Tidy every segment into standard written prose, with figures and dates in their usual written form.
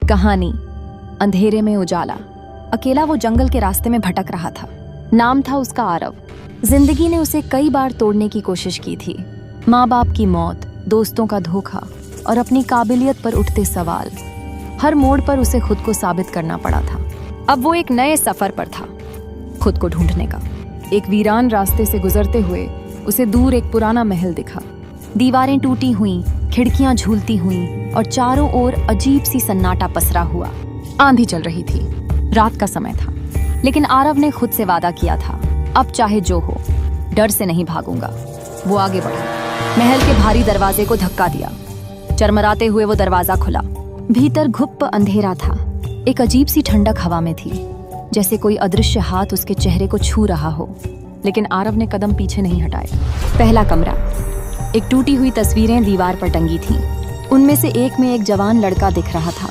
कहानी अंधेरे में उजाला। अकेला वो जंगल के रास्ते में भटक रहा था। नाम था उसका आरव। जिंदगी ने उसे कई बार तोड़ने की कोशिश की थी। माँ बाप की मौत, दोस्तों का धोखा और अपनी काबिलियत पर उठते सवाल। हर मोड़ पर उसे खुद को साबित करना पड़ा था। अब वो एक नए सफर पर था, खुद को ढूंढने का। एक वीरान रास्ते से गुजरते हुए उसे दूर एक पुराना महल दिखा। दीवारें टूटी हुई, खिड़कियां झूलती हुई और चारों ओर अजीब सी सन्नाटा पसरा हुआ। आंधी चल रही थी, रात का समय था, लेकिन आरव ने खुद से वादा किया था, अब चाहे जो हो, डर से नहीं भागूंगा। वो आगे बढ़ा, महल के भारी दरवाजे को धक्का दिया। चरमराते हुए वो दरवाजा खुला। भीतर घुप्प अंधेरा था। एक अजीब सी ठंडक हवा में थी, जैसे कोई अदृश्य हाथ उसके चेहरे को छू रहा हो। लेकिन आरव ने कदम पीछे नहीं हटाए। पहला कमरा। एक टूटी हुई तस्वीरें दीवार पर टंगी थीं। उनमें से एक में एक जवान लड़का दिख रहा था,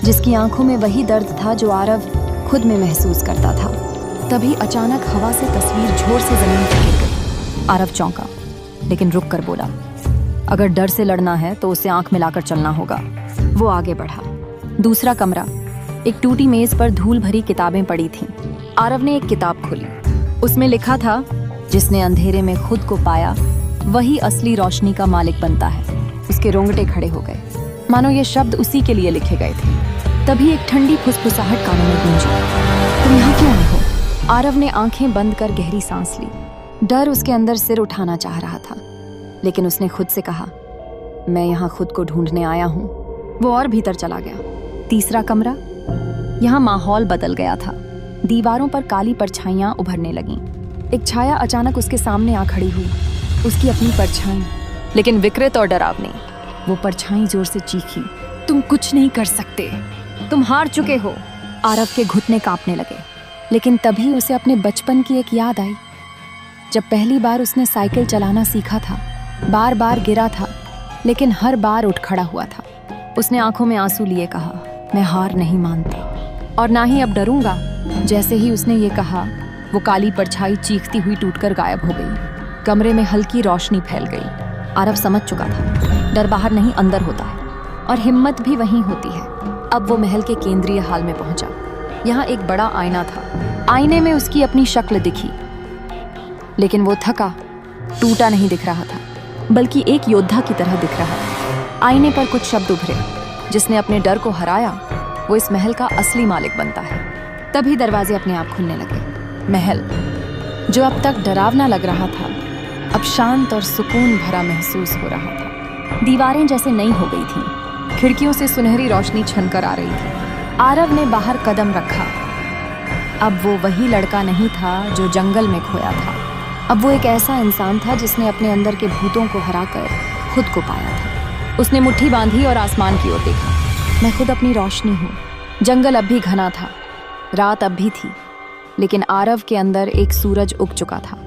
जिसकी आंखों में वही दर्द था जो आरव खुद में महसूस करता था। तभी अचानक हवा से तस्वीर जोर से जमीन पर गिर गई। आरव चौंका, लेकिन रुक कर बोला, अगर डर से लड़ना है तो उसे आंख मिलाकर चलना होगा। वो आगे बढ़ा। दूसरा कमरा। एक टूटी मेज पर धूल भरी किताबें पड़ी थीं। आरव ने एक किताब खोली। उसमें लिखा था, जिसने अंधेरे में खुद को पाया वही असली रोशनी का मालिक बनता है। उसके रोंगटे खड़े हो गए, मानो ये शब्द उसी के लिए लिखे गए थे। तभी एक ठंडी फुसफुसाहट कानों में गूंजी। तुम यहाँ क्यों आए हो? आरव ने आंखें बंद कर गहरी सांस ली। डर उसके अंदर सिर उठाना चाह रहा था, लेकिन उसने खुद से कहा, मैं यहाँ खुद को ढूंढने आया हूँ। वो और भीतर चला गया। तीसरा कमरा। यहाँ माहौल बदल गया था। दीवारों पर काली परछाइयाँ उभरने लगीं। एक छाया अचानक उसके सामने आ खड़ी हुई, उसकी अपनी परछाई, लेकिन विकृत और डरावनी। वो परछाई जोर से चीखी, तुम कुछ नहीं कर सकते, तुम हार चुके हो। आरव के घुटने कांपने लगे, लेकिन तभी उसे अपने बचपन की एक याद आई, जब पहली बार उसने साइकिल चलाना सीखा था। बार बार गिरा था, लेकिन हर बार उठ खड़ा हुआ था। उसने आंखों में आंसू लिए कहा, मैं हार नहीं मानता और ना ही अब डरूंगा। जैसे ही उसने ये कहा, वो काली परछाई चीखती हुई टूटकर गायब हो गई। कमरे में हल्की रोशनी फैल गई। आरव समझ चुका था, डर बाहर नहीं अंदर होता है, और हिम्मत भी वहीं होती है। अब वो महल के केंद्रीय हाल में पहुंचा। यहाँ एक बड़ा आईना था। आईने में उसकी अपनी शक्ल दिखी, लेकिन वो थका टूटा नहीं दिख रहा था, बल्कि एक योद्धा की तरह दिख रहा था। आईने पर कुछ शब्द उभरे, जिसने अपने डर को हराया वो इस महल का असली मालिक बनता है। तभी दरवाजे अपने आप खुलने लगे। महल, जो अब तक डरावना लग रहा था, अब शांत और सुकून भरा महसूस हो रहा था। दीवारें जैसे नई हो गई थीं। खिड़कियों से सुनहरी रोशनी छनकर आ रही थी। आरव ने बाहर कदम रखा। अब वो वही लड़का नहीं था जो जंगल में खोया था। अब वो एक ऐसा इंसान था जिसने अपने अंदर के भूतों को हराकर खुद को पाया था। उसने मुट्ठी बांधी और आसमान की ओर देखा। मैं खुद अपनी रोशनी हूँ। जंगल अब भी घना था, रात अब भी थी, लेकिन आरव के अंदर एक सूरज उग चुका था।